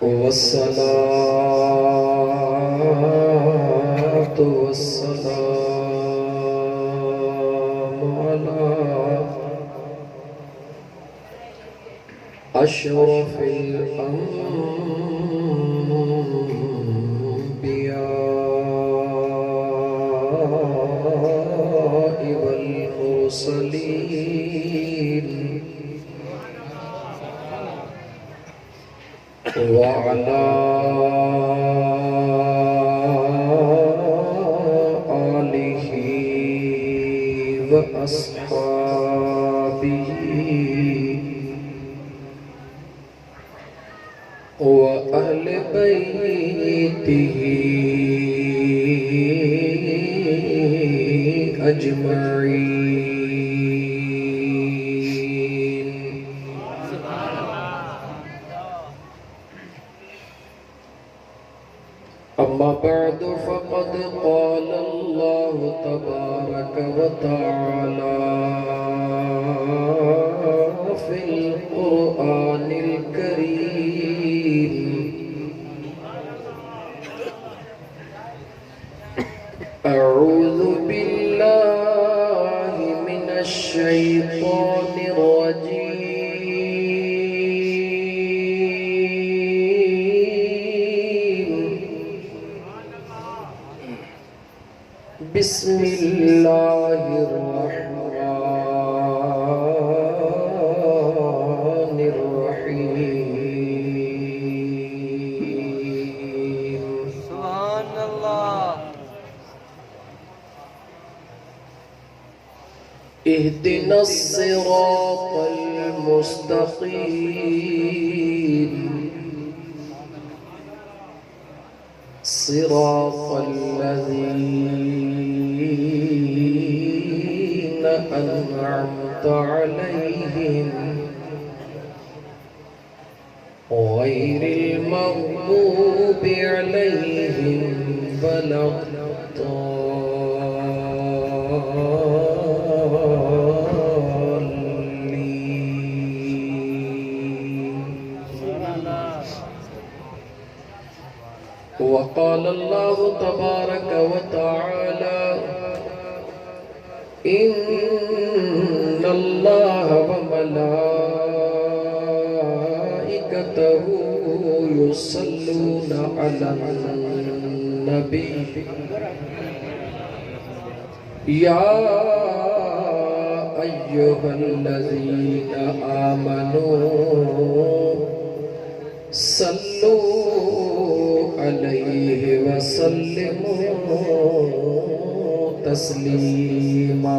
वस्सलातु वस्सलामु अला अशरफिल अंबिया वल मुरसलीन वअला आलिहि व अस्हाबिहि व अहले बैतिहि अजमईन। अम्मा बअद फ़क़द क़ाल अल्लाह तबारक व तआला फ़िल क़ुरआनिल करीम अऊज़ु बिल्लाहि मिनश शैतानिर रजीम बिस्मिल्लाहिर रहमानिर रहीम। सुभान अल्लाह। इहदिनस सिरातल मुस्तक़ीम सिरातल लज़ीना अनअमता अलैहिम गैरिल मग़्दूबि अलैहिम वलद्दाल्लीन। वक़ाल अल्लाहु तबारक व तआला इन्नल्लाह व मलाइकतहु युसल्लूना अलन नबी या अय्युहल्लज़ीना आमनू सल्लू अलैहि वसल्लिमू तस्लीमा।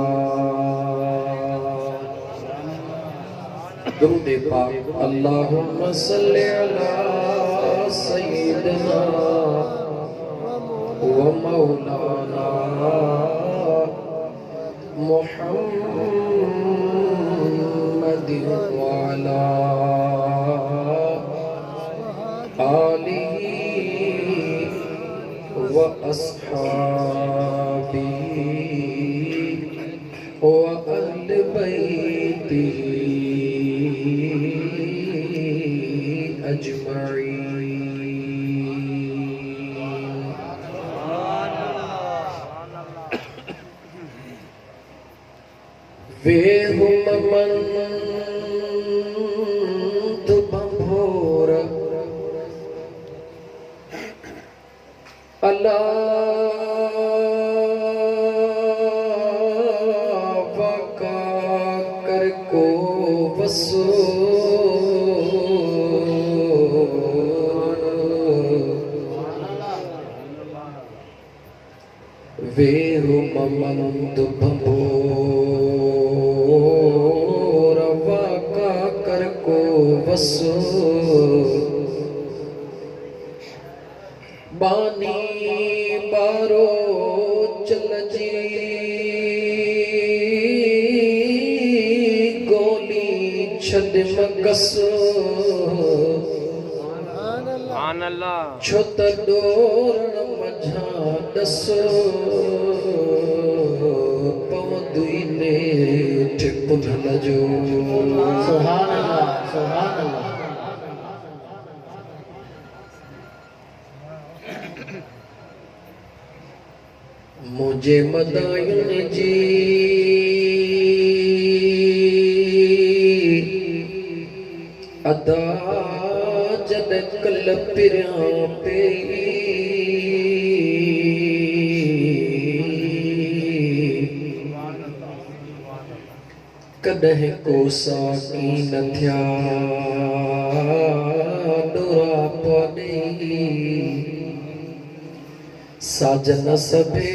दुरूद पाक। अल्लाहुम्मा सल्लि अला सय्यिदिना व मौलाना मुहम्मदिन व अला आलिहि व अस्हाबिहि व अहले बैतिहि अजमईन। वे हुममंत बंभोर अल्लाह वका कर को वसो वे हुममंत बंभोर वका कर को वसो बानी बारो चल जी गोली छद मगस छुत डोरण मझा दस पवंदुई ने ठिपुधल जो। सुभान अल्लाह सुभान अल्लाह। मुझे मदायुन जी अदा जद कल पिरां पे कदह को साकी न थिया डोरा पड़ी साजन सभे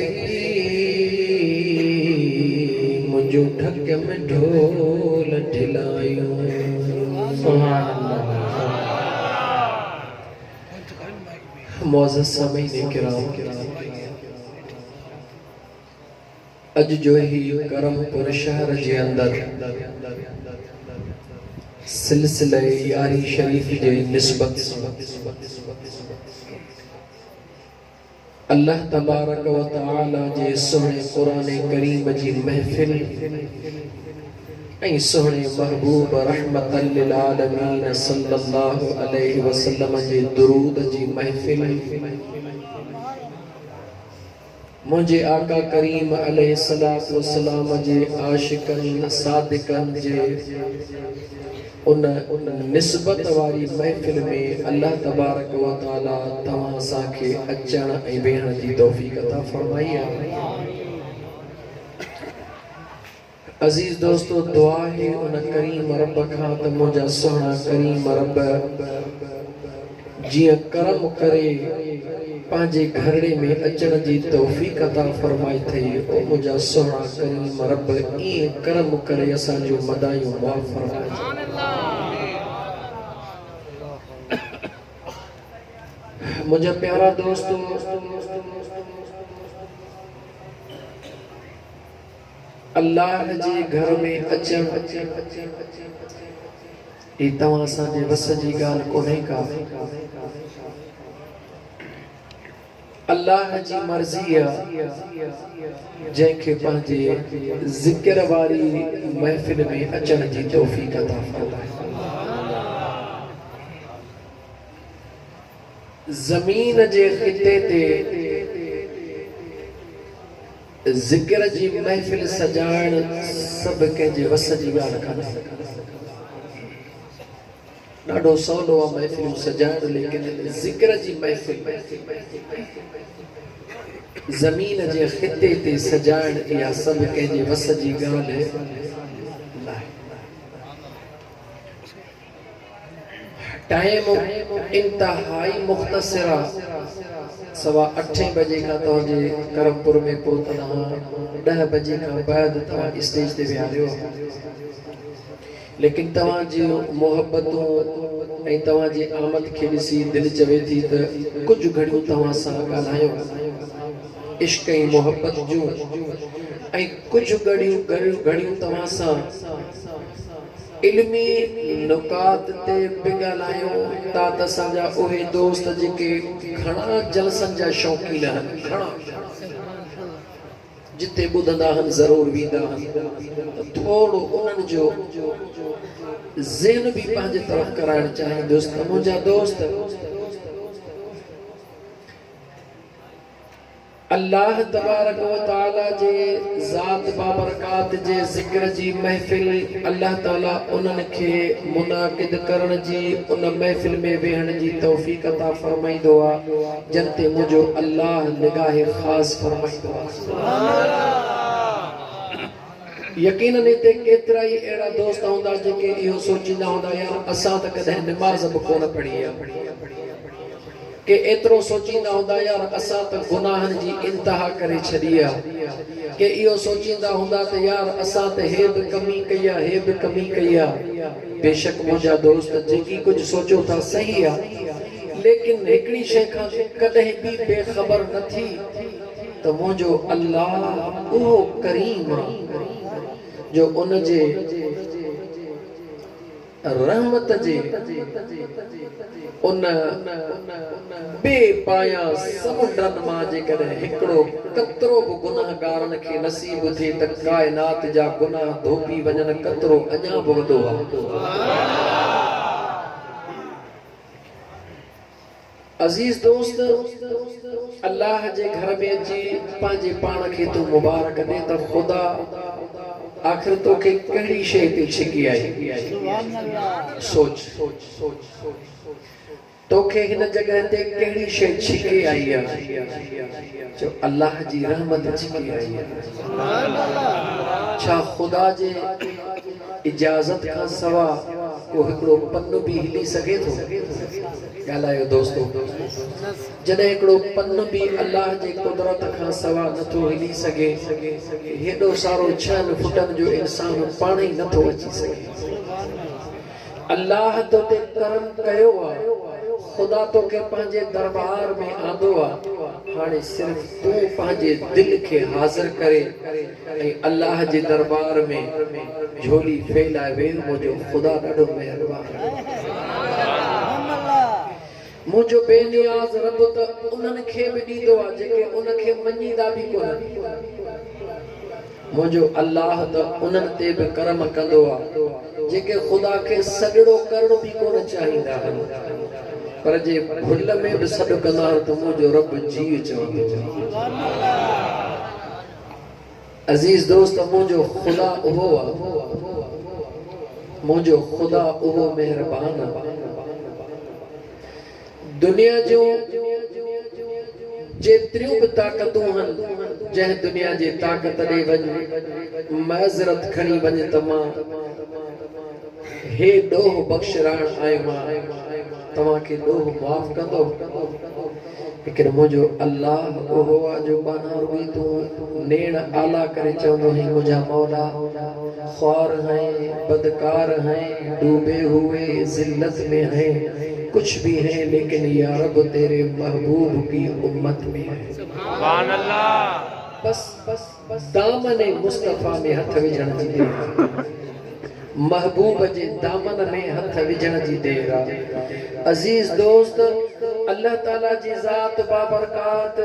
मुझो ढक में ढोल ढिलायूं। मौजूद सामीन किराम, अज जो ही करमपुर शहर जे अंदर सिलसिले यारी शरीफ जे निस्बत अल्लाह तबारक व तआला जे सोहणे कुरान करीम जी महफिल ऐं सोहणे महबूब रहमतल लिल आलमीन सल्लल्लाहु अलैहि वसल्लम जे दुरूद जी महफिल मुझे आका करीम अलैहिस्सलातु वस्सलाम जे आशिकन सादिकन जे उन निस्बत वारी महफिल में अल्लाह तबारक व तआला तव्हां असांखे अचण ऐं वेहण जी तौफ़ीक़ अता फरमाई आहे। अजीज दोस्तों, दुआ है उन करीम रब खां त मुंहिंजा सुहिणा करीम रब जिया करम करे पांजे घरड़े में अचण जी तौफ़ीक़ अता फरमाई थई, ओ मुंहिंजा सुहिणा करीम रब ईअं करम करे असांजो मदायूं माफ़ फरमाए। मुझे प्यारा दोस्तों, अल्लाह जे घर में अचण ई तव्हां असांजे वस जी ॻाल्हि कोन्हे का। अल्लाह जी मर्ज़ी आहे जंहिंखे पंहिंजे ज़िक्र वारी महफ़िल में अचण जी तौफ़ीक़ अता फरमाए। ज़मीन जे ख़िते ते ज़िक्र जी महफ़िल सजाइण सभु कंहिंजे वस जी ॻाल्हि कान्हे। ॾाढो सवलो आहे महफ़िलूं सजाइण, लेकिन ज़िक्र जी महफ़िल ज़मीन जे ख़िते ते सजाइण इहा सभु कंहिंजे वस जी ॻाल्हि नाहे। टाइम इंतहाई मुख़्तसिर आहे। 8:15 बजे खां तव्हांजे करमपुर में पहुतल आहियां। 10 बजे खां बाद तव्हां स्टेज ते विहारियो, लेकिन तव्हांजी मोहब्बतूं ऐं तव्हांजी आमद खे ॾिसी दिलि चवे थी त कुझु घड़ियूं तव्हां सां ॻाल्हायो इश्क़ ऐं मोहब्बत जूं, ऐं कुझु घड़ियूं तव्हां सां इल्मी नुकात ते बि ॻाल्हायूं था त असांजा उहे दोस्त जेके घणा जलसनि जा शौक़ीन आहिनि, घणा जिते ॿुधंदा आहिनि ज़रूरु वेंदा आहिनि, थोरो उन्हनि जो ज़हन बि पंहिंजे तरफ़ कराइण चाहींदुसि त मुंहिंजा दोस्त अल्लाह तबारक व तआला जे ज़ात बाबरकात जे ज़िक्र जी महफ़िल अल्लाह ताला उन्हनि खे मुनाक़िद करण जी, उन महफ़िल में वेहण जी तौफ़ीक़ अता फरमाईंदो आहे जिन ते मुंहिंजो अल्लाह निगाह ख़ास फरमाईंदो आहे। यकीनन हिते केतिरा ई अहिड़ा दोस्त हूंदा जेके इहो सोचींदा हूंदा यार असां त कॾहिं निमाज़ बि कोन पढ़ी आहे, के एतिरो सोचींदा हूंदा यार असां त गुनाहनि जी इंतहा करे छॾी आहे, के इहो सोचींदा हूंदा त यार असां त हे बि कमी कई आहे, हे बि कमी कई आहे। बेशक मुंहिंजा दोस्त जेकी कुझु सोचो था सही आहे, लेकिन हिकिड़ी शइ खां कॾहिं बि बेख़बर न थी त मुंहिंजो अल्लाह उहो करीम आहे जो उन जे रहमत जे उन बेपाया समुंडनि मां जेकॾहिं हिकिड़ो कतरो बि गुनाहगारनि खे नसीब थिए त काइनात जा गुनाह धोपी वञनि, कतरो अञा बि वॾो आहे। अजीज दोस्त, अल्लाह जे घर में अची पंहिंजे पाण खे तूं मुबारक दे त ख़ुदा आखिर तोखे कहिड़ी शइ ते छिकी आई। सोच तोखे हिन जगह ते कहिड़ी शइ छिके आई आहे जो अल्लाह जी रहमत छिकी आई आहे। छा ख़ुदा जे इजाज़त खां सवा को हिकिड़ो पन्नो भी हिली सघे थो? ॻाल्हायो दोस्तो। जॾहिं हिकिड़ो पन्नो भी अल्लाह जे कुदरत खां सवा नथो हिली सघे, हेॾो सारो 6 फुटनि जो इंसान पाण ई नथो अची सघे। अल्लाह तो ते करम कयो आहे, ख़ुदा तोखे पंहिंजे दरबार में आंदो आहे। हाणे सिर्फ़ तूं पंहिंजे दिल खे हाज़िर करे ऐं अल्लाह जे दरबार में झोली फैलाए वेह। मुंहिंजो ख़ुदा ॾाढो महिरबान आहे। मुंहिंजो बेनियाज़ रब त उन्हनि खे बि ॾींदो आहे जेके उनखे मञींदा बि कोन। मुंहिंजो अल्लाह त उन्हनि ते बि करम कंदो आहे जेके ख़ुदा खे सॼड़ो करणो बि कोन चाहींदा आहिनि, पर जे भुल में बि सॾु कंदा आहिनि त मुंहिंजो रब जी चवंदो। अज़ीज़ दोस्त, मुंहिंजो ख़ुदा उहो आहे, मुंहिंजो ख़ुदा उहो महिरबान आहे। दुनिया जो जेतिरियूं बि ताक़तूं आहिनि, जंहिं दुनिया जे ताक़त ॾे वञ, मअज़रत खणी वञ त मां हे ॾोह बख़्शराइण आयो आहियां, तव्हांखे ॾोह माफ़ कंदो। लेकिन मुंहिंजो अल्लाह उहो आहे जो बाना रुई तूं नेण आला करे चवंदो है, मुंहिंजा मौला ख्वार हैं, बदकार हैं, डूबे हुए जिल्लत में हैं, कुछ भी हैं, लेकिन या रब तेरे महबूब की उम्मत में है। सुभान अल्लाह। बस दामन मुस्तफा में हथ विझण जी देर, महबूब जे दामन में हथ विझण जी देर। अजीज दोस्त, अल्लाह ताला जी ज़ात बाबरकात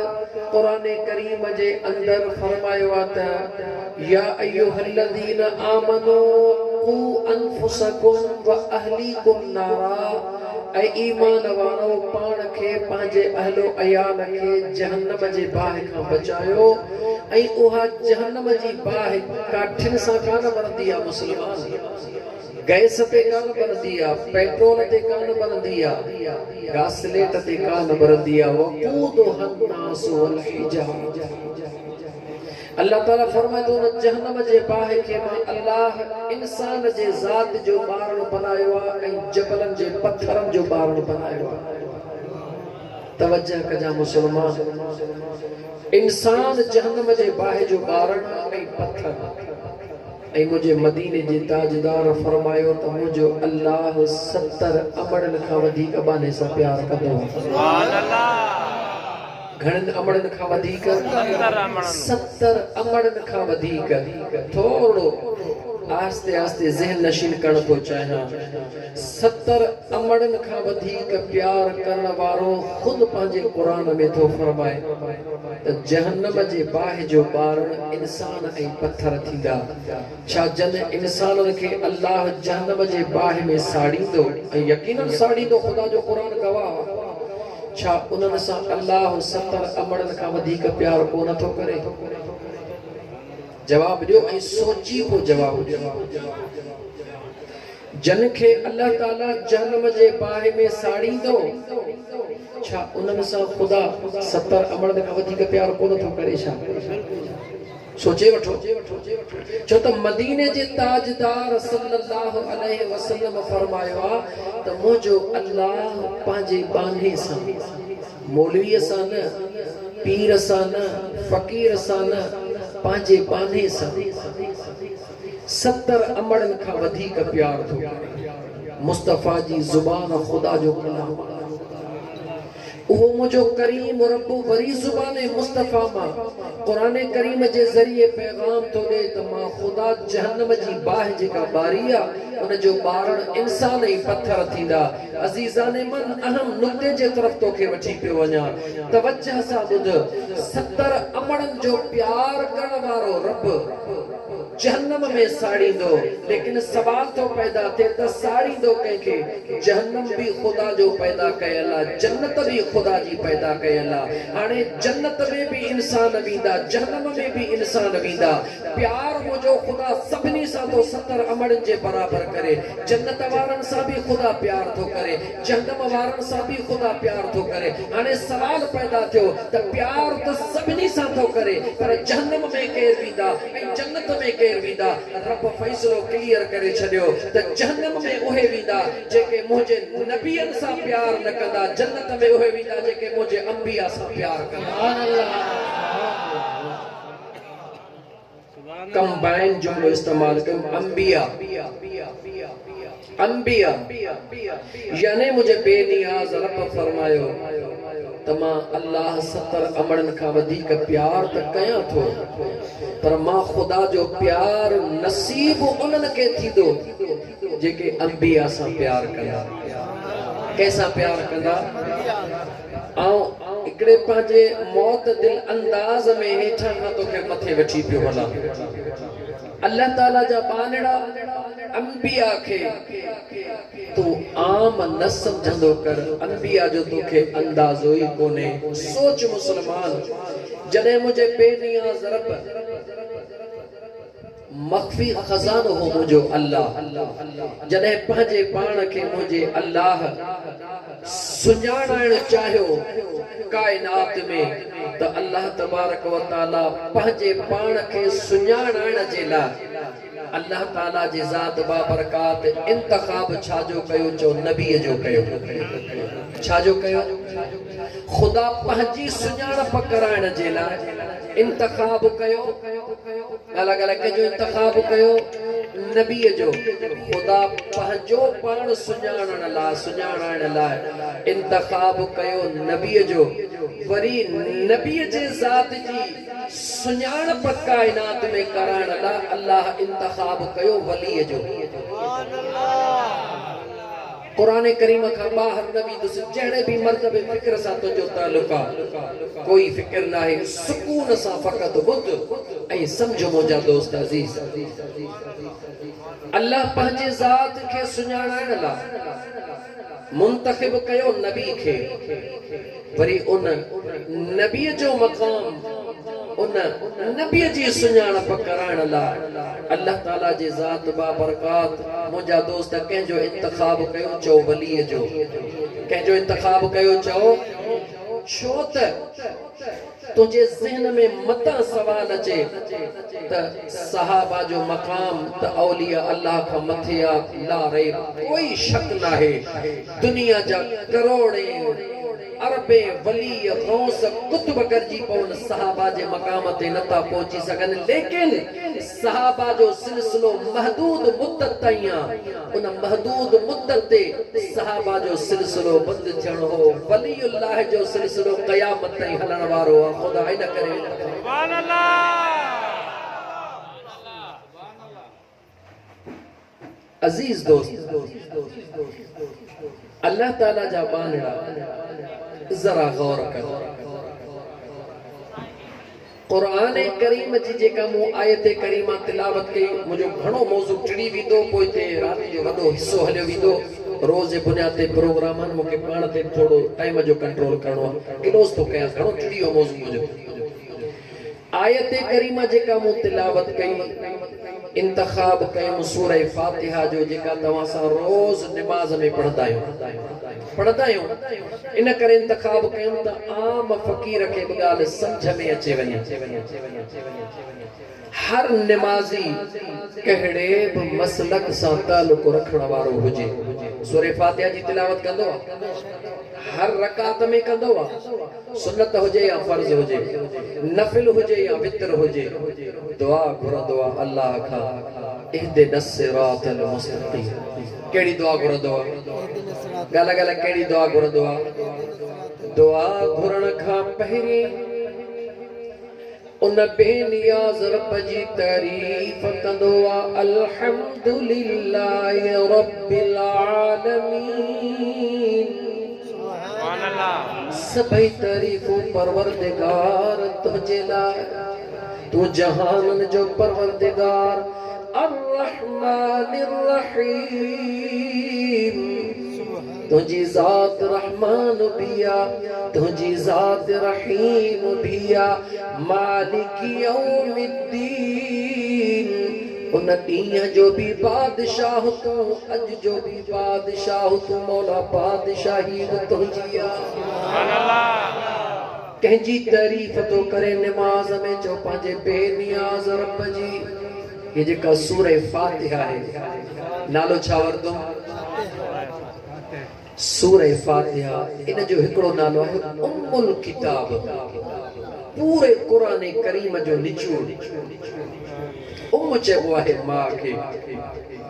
कुरान करीम जे अंदर फरमायो आहे त या अय्युहल्लज़ीना आमनू कू अनफुसकुम व अहलीकुम नारा। ऐ ईमान वारो, पाण खे पंहिंजे अहलो अयाल खे जहन्नम जे बाहि खां बचायो। ऐं उहा जहन्नम जी बाहि काठिन सां कान बरंदी आहे मुस्लमान, गैस ते कान बरंदी आहे, पेट्रोल ते कान बरंदी आहे, गासलेट ते कान बरंदी आहे। वक़ूदुहा अन्नास वल हिजारा। अल्लाह ताला फरमाए थो न जहन्नम जे बाहि खे मां अल्लाह इंसान जे ज़ात जो ॿारण बनायो आहे ऐं जबलनि जे पत्थरनि जो ॿारण बनायो आहे। तवज्जो कजा मुस्लमान, इंसान जहन्नम जे बाहि जो ॿारण ऐं पत्थर। ऐं मुंहिंजे मदीने जे ताजदार फरमायो त मुंहिंजो अल्लाह 70 अमड़नि खां वधीक बाने सां प्यार कंदो आहे। सुभान अल्लाह। घणनि अमड़नि खां वधीक? 70 अमड़नि खां वधीक। थोरो आस्ते आस्ते ज़हन नशीन करण थो चाहियां। 70 अमड़नि खां वधीक प्यार करण वारो ख़ुदि पंहिंजे क़ुरान में थो फरमाए त जहन्नम जे बाहि जो ॿारण इंसान ऐं पत्थर थींदा। छा जन इंसाननि खे अल्लाह जहन्नम जे बाहि में साड़ींदो, ऐं यकीनन साड़ींदो, ख़ुदा जो क़ुरान गवाह। छा उन्हनि सां अल्लाह 70 अमड़नि खां वधीक प्यार कोन थो करे? जवाब ॾियो ऐं सोची पोइ जवाब ॾियो। जन खे अल्लाह ताला जहन्नम जे बाहि में साड़ींदो, छा उन्हनि सां ख़ुदा 70 अमड़नि खां वधीक प्यार कोन थो करे? छा सोचे वठो। छो त मदीने जे ताजदार सल्लल्लाहु अलैहि वसल्लम फरमायो आहे त मुंहिंजो अल्लाह पंहिंजे बाने सां, मौलवीअ सां न, पीर सां न, फ़कीर सां न, पंहिंजे बाने सां 70 अमड़नि खां वधीक प्यार थो करे। मुस्तफ़ा जी ज़ुबान ख़ुदा जो कलाम, उहो मुंहिंजो करीम रब वरी ज़ुबान मुस्तफ़ा मां क़ुरान करीम जे ज़रिए पैगाम थो ॾे त मां ख़ुदा जहन्नम जी बाहि जेका ॿारी आहे उन जो ॿारण इंसान ऐं पत्थर थींदा। अज़ीज़ाने मन, अहम नुक़्ते जे तरफ़ तोखे वठी पियो वञा। तवज्जो सां ॿुध। 70 अमड़नि जो प्यार करण वारो रब जहन्नम में साड़ींदो, लेकिन सवाल तो पैदा थे त साड़ींदो कंहिंखे। जहन्नम भी खुदा जो पैदा कयल आहे, जन्नत भी खुदा जी पैदा कयल आहे। हाणे जन्नत में भी इंसान वेंदा, जहन्नम में भी इंसान वेंदा। प्यार मुंहिंजो खुदा सभिनी सां तो 70 अमड़नि जे बराबर करे। जन्नत वारनि सां भी खुदा प्यार थो करे, जहन्नम वारनि सां भी खुदा प्यार थो करे। हाणे सवाल पैदा थियो त प्यार त सभिनी सां थो करे, पर जहन्नम में केर वेंदा ऐं जन्नत में केर वेंदा? रब फैसलो क्लियर करे छॾियो त जहन्नम में उहे वेंदा जेके मुंहिंजे नबियनि सां प्यार न कंदा, जन्नत में उहे वेंदा जेके मुंहिंजे अंबिया सां प्यार कंदा। कंबाइन जुमलो इस्तेमाल कयो, अंबिया अंबिया, यानी मुझे बेनियाज रब फरमायो त मां अल्लाह 70 अमड़नि खां वधीक प्यार त कयां थो, पर मां खुदा जो प्यार नसीब उन्हनि खे थींदो जेके अंबिया सां प्यार कंदा। कैसा प्यार कंदा? ऐं हिकिड़े पंहिंजे मौत दिल अंदाज में हेठां खां तोखे मथे वठी पियो हलां। अल्लाह ताला जा बानड़ा अंबिया खे तू आम न समझंदो कर, अंबिया जो तोखे अंदाजो ही कोने। सोच मुसलमान, जॾहिं मुझे बेनियाज रब मख्फी खजानो हो मुझो अल्लाह, जॾहिं पंहिंजे पाण खे मुझे अल्लाह सुञाणण चाहियो कायनात में, त अल्लाह तबारक व तआला पंहिंजे पाण खे सुञाणण जे लाइ अल्लाह ताला जी ज़ात बाबरकात इंतखाब छाजो कयो? चो नबीअ जो कयो। छाजो कयो? खुदा पंहिंजी सुञाणप कराइण जे लाइ इंतखाब कयो। अलॻि अलॻि कंहिंजो इंतखाब कयो? नबीअ जो। खुदा पंहिंजो पाण सुञाणण लाइ इंतखाब कयो नबीअ जो। वरी नबीअ जे ज़ात जी सुञाणप कायनात में कराइण लाइ अल्लाह इंतखाब कयो वलीअ जो। कुरान करीम खां ॿाहिरि न वेंदुसि, जहिड़े भी मर्तबे फिक्र सां तुंहिंजो तालुक आहे, कोई फिक्र न आहे, सुकून सां फ़क़ति ॿुध ऐं सम्झ मुंहिंजा दोस्त अज़ीज़। अल्लाह पंहिंजे ज़ात खे सुञाणण लाइ मुंतखिब कयो नबी खे, वरी उन नबीअ जो मक़ाम उन नबीअ जी सुञाणप कराइण लाइ अल्लाह ताला जी ज़ात बाबरकात मुंहिंजा दोस्त कंहिंजो इंतखाब कयो? चओ वलीअ जो। कंहिंजो इंतखाब कयो? चओ छो त तुझे ज़हन में मता सवाल अचे त सहाबा जो मकाम त औलिया अल्लाह खां मथे आहे, ला रैब, कोई शक न आहे। दुनिया जा करोड़े अरबे वली गौस कुतुब गरजी पवन सहाबा जे मकाम ते नथा पहुची सघन, लेकिन सहाबा जो सिलसिलो महदूद मुद्दत ताईं आहे। उन महदूद मुद्दत ते सहाबा जो सिलसिलो बंद थियणो हो। वलीउल्लाह जो सिलसिलो क़यामत ताईं हलण वारो आहे। खुदा इन करे सुभान अल्लाह। अजीज दोस्त, अल्लाह ताला जा बानड़ा जरा गौर कर। कुरान करीम जी जेका मूं आयत करीमा तिलावत कई, मुझो घणो मौज़ू टिड़ी वेंदो, पोइ ते रात जो वॾो हिस्सो हलियो वेंदो। रोज़ जे बुनियाद ते प्रोग्राम आहिनि, मूंखे पाण ते थोरो टाइम जो कंट्रोल करणो आहे। क्लोज़ थो कयां, घणो टिड़ी वियो मौज़ू मुंहिंजो। आयत करीमा जेका मूं तिलावत कई, इंतखाब कयूं सूरह फातिहा जो, जेका तव्हां सां रोज़ निमाज़ में पढ़ंदा आहियूं। इन करे इंतखाब कयूं त आम फ़क़ीर खे बि ॻाल्हि सम्झ में अचे वञे। हर निमाज़ी कहिड़े बि मसलक सां तालुक़ रखण वारो हुजे, सूरह फातिहा जी तिलावत कंदो आहे, हर रकात में कंदो आहे, सुन्नत हुजे या फर्ज़ हुजे, नफ़िल हुजे या वितर हुजे, दुआ घुरंदो आहे अल्लाह खां, इहदिनस सिरातल मुस्तक़ीम। कहिड़ी दुआ घुरंदो आहे? ॻाल्हि ॻाल्हि कहिड़ी दुआ घुरंदो आहे? दुआ घुरण खां पहिरीं उन बेनियाज़ रब जी तारीफ़ कंदो आहे, अल्हम्दुलिल्लाहि रब्बिल आलमीन। सुभान अल्लाह। सभई तारीफ़ूं परवरदिगार तुझे लाइ, तू जहानन जो परवरदिगार अर्रहमानिर रहीम तुझी जात रहमान बिया तुझी जात रहीम बिया मालिक यौमिद्दीन उन ॾींहं जो भी बादशाह तू अज जो भी बादशाह तू मौला बादशाही तुझी कंहिंजी तारीफ़ तो करे निमाज़ में जो पंहिंजे बेनियाज़ रब जी ये जेका सूरह फातिहा है नालो छा वरतो सूरह फातिहा इन जो हिकिड़ो नालो है उम्मुल किताब पूरे कुरान करीम जो निचोड़ उम्म चइबो आहे मां खे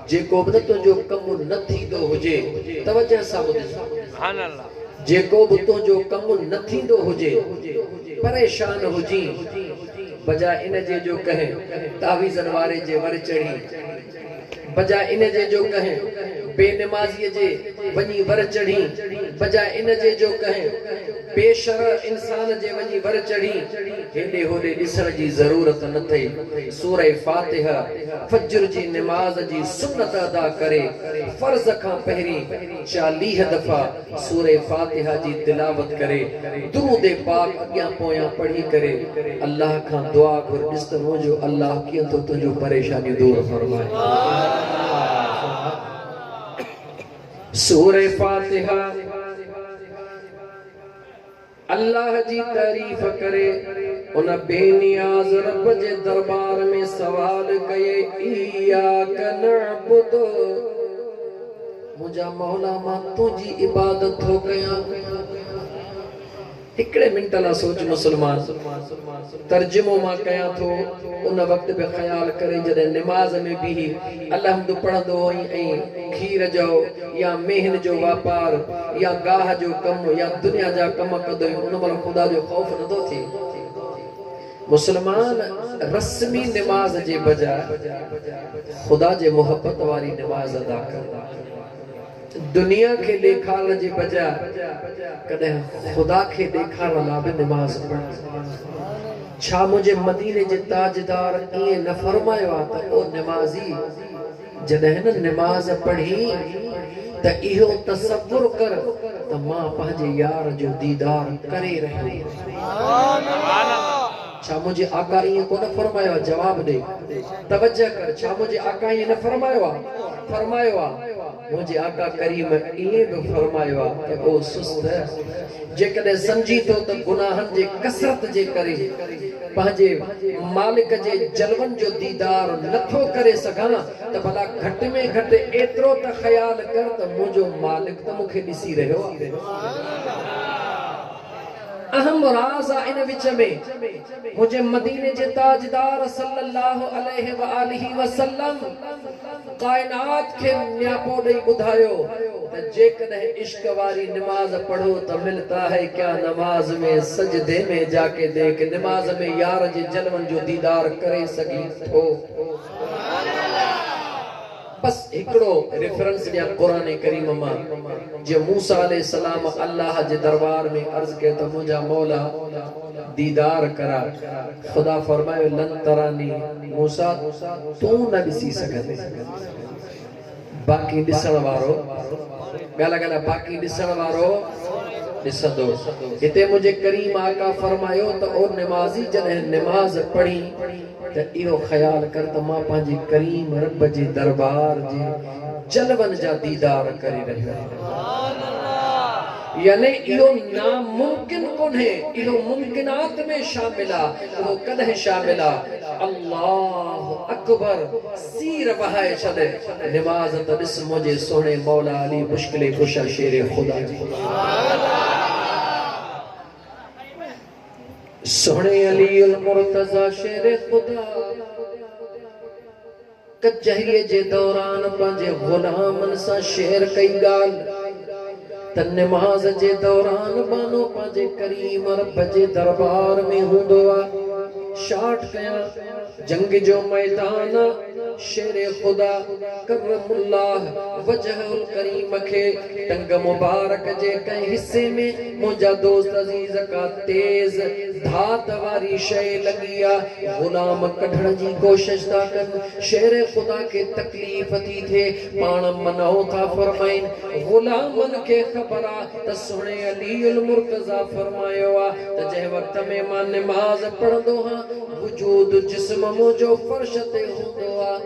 जेको बि तुंहिंजो कमु न थींदो हुजे तवजह सां ॿुध सुभान अल्लाह जेको बि तुंहिंजो कमु न थींदो हुजे परेशान हुजी बजाए इन जे जो कहे तावीज़न वारे जे वर चढ़ी बजाए इन जे जो कहे बेनमाज़ीअ जे वञी वर चढ़ी बजाए इन जे जो कहे बेशर इंसान जे वञी वर चढ़ी हेॾे होॾे ॾिसण जी ज़रूरत न थई सूरह फातिहा फज्र जी नमाज़ जी सुन्नत अदा करे फर्ज़ खां पहिरीं 40 दफ़ा सूरह फातिहा जी तिलावत करे दुरूद पाक अॻियां पोयां पढ़ी करे अल्लाह खां दुआ घुर ॾिस त मुंहिंजो अल्लाह कीअं थो तुंहिंजो परेशानी दूर फरमाए सूरह फातिहा अल्लाह जी तारीफ करे उन बेनियाज रब जे दरबार में सवाल कये इयाक नअबुदु मुझा मौला मां तुझी इबादत हो कया हिकड़े मिनट ला सोच मुसलमान तर्जुमो मां कया थो उन वक्त पे ख्याल करे जदे नमाज में भी अलहम्द पढ़दो ऐ खीर जो या मेहन जो व्यापार या गाह जो कम या दुनिया जा कम कदो उन मल खुदा जो खौफ न तो थी मुसलमान रस्मी नमाज जे बजाय खुदा जे मोहब्बत वाली नमाज अदा कर दुनिया के देखार जे बजाय कदे खुदा के देखार ला भी नमाज पढ़ छा मुझे मदीने जे ताजदार ये न फरमायो आ त ओ नमाजी जदे न नमाज पढ़ी त इहो तसव्वुर कर त मां पंहिंजे यार जो दीदार करे रही सुभान अल्लाह छा मुझे आका ये को न फरमायो जवाब दे तवज्जो कर छा मुझे आका ये न फरमायो मुझे आका करीम ये भी फरमायो कि ओ सुस्त जे कदे समझी तो त गुनाहन जे कसरत जे करे पंहिंजे मालिक जे जलवन जो दीदार नथो करे सघां त भला घट में घट एतिरो त ख्याल कर त मुंहिंजो मालिक त मूंखे ॾिसी रहियो अहम राज इन विच में मुझे मदीने जे ताजदार सल्लल्लाहु अलैहि व आलिहि वसल्लम कायनात के न्यापो ॾेई ॿुधायो त जेकॾहिं इश्क वारी नमाज पढ़ो त मिलता है क्या नमाज में सजदे में जाके देख नमाज में यार जे जलवन जो दीदार करे सघी थो बस एकड़ो रेफरेंस दिया कुरान करीम मां जे मूसा अलैहि सलाम अल्लाह जे दरबार में अर्ज के त मुझा मौला दीदार करा खुदा फरमायो लन तरानी मूसा तू न दिसी सकते बाकी दिसण वारो गाला गाला बाकी दिसण वारो दिसंदो इते मुझे करीम आका फरमायो त ओ नमाजी जने नमाज पढ़ी त इहो ख्याल कर त मां पंहिंजे करीम रब जे दरबार जे जलवन जा दीदार करे रहियो सुभान अल्लाह यानी इहो नामुमकिन कोन्हे इहो मुमकिनात में शामिल आ वो कदे शामिल आ अल्लाह अकबर सीर बहाए छदे नमाज त ॾिस मुझे सोने मौला अली मुश्किल कुशा शेर खुदा जी सुभान अल्लाह सोने अली अल मुर्तजा शेर खुदा कचहरी जे दौरान पंहिंजे गुलामन सां शेर कई गाल त नमाज जे दौरान बानो पंहिंजे करीम रब जे दरबार में हूंदो आ शाट कया जंग जो मैदान शेर खुदा करमुल्लाह वजहुल करीम के टंग मुबारक जे कई हिस्से में मुझा दोस्त अजीज का तेज धात वारी शय लगी आ गुलाम कढण जी कोशिश था कन शेर खुदा के तकलीफ थी थे पाण मनाओ था फरमाइन गुलामन के खबर आ त सुणे अली उल मुर्तजा फरमायो आ त जे वक्त में मां नमाज पढ़ंदो हां वजूद जिस्म मुजो फर्श ते हुंदो आ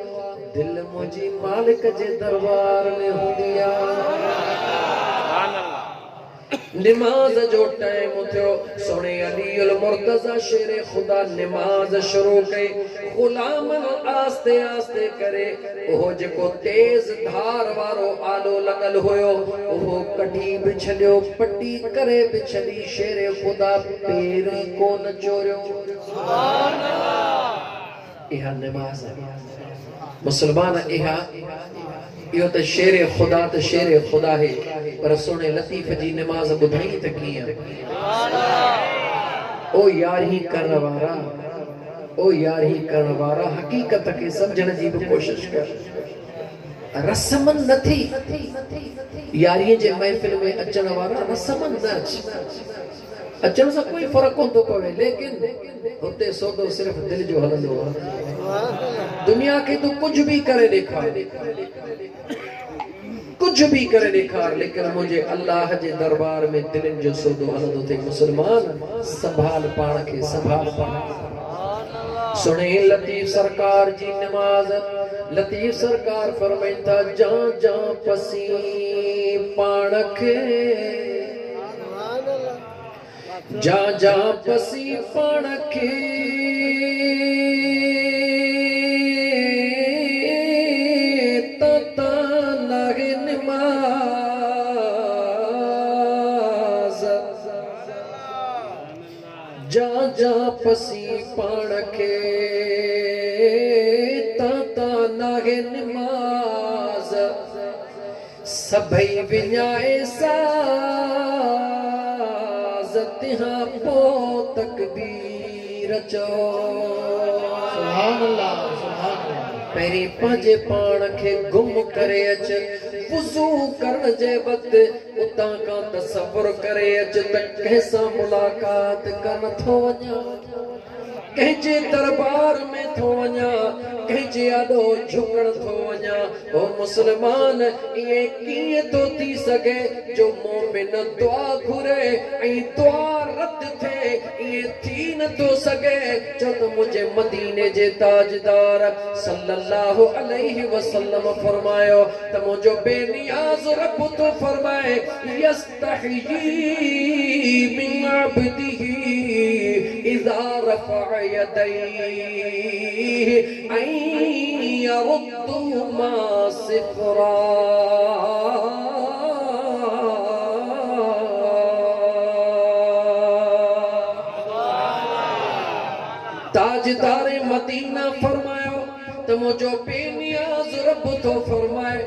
दिल मुजी मालिक जे दरबार में हुंदी आ नमाज जो टाइम थियो सोने अली उल मुर्तजा शेर खुदा नमाज शुरू कई गुलाम आस्ते आस्ते करे ओहो जेको तेज धार वारो आलो लगल होयो ओहो कटी बिछलियो पट्टी करे बिछली शेर खुदा पैर को न चोरियो सुभान अल्लाह इहा नमाज मुसलमान इहा यो तो शेर खुदा है पर सोने लतीफ जी नमाज बुधाई त किया ओ यार ही करण वारा ओ यार ही करण वारा हकीकत के समझण जी भी कोशिश कर रसमन नथी यारी जे महफिल में अचण वारा रसमन न अचण से कोई फर्क कोन तो पवे लेकिन होते सौदो सिर्फ दिल जो हलंदो दुनिया के तो कुछ भी करे देखा कुछ भी करे दिखार लेकिन मुझे अल्लाह जे दरबार में दिल जो सौदो हलंदो थे मुसलमान संभाल पाण के संभाल पाण सुने लतीफ सरकार जी नमाज लतीफ सरकार फरमाइता जा जा पसी पाण के जा जा पसी पाण के तता नागे नमाज जा जा पसी पाण के तता नागे नमाज सभई विञाए तिहां पो तकबीर चो सुभान अल्लाह पहिरीं पंहिंजे पाण खे गुम करे अच वुज़ू करण जे वक़्त उतां खां तसव्वुर करे अच त कंहिंसां मुलाक़ात करण थो वञा कंहिंजे दरबार में थो वञा कंहिंजे आॾो झुकण थो वञा ओ मुसलमान इहे कीअं थो थी सघे जो मोमिन दुआ घुरे ऐं दुआ रद थिए इहे थी नथो सघे छो त मुंहिंजे मदीने जे ताजदार सल्लल्लाहु अलैहि वसल्लम फरमायो त मुंहिंजो बेनियाज़ रब थो फरमाए यस्तही मिन अब्दिही इज़ा रफ़अ यदैहि ऐं यरुद्दुहुमा सिफ़रा ताजदार मदीना फरमायो त मुंहिंजो बेनियाज़ रब थो फरमाए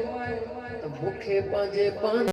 त मूंखे पंहिंजे पाण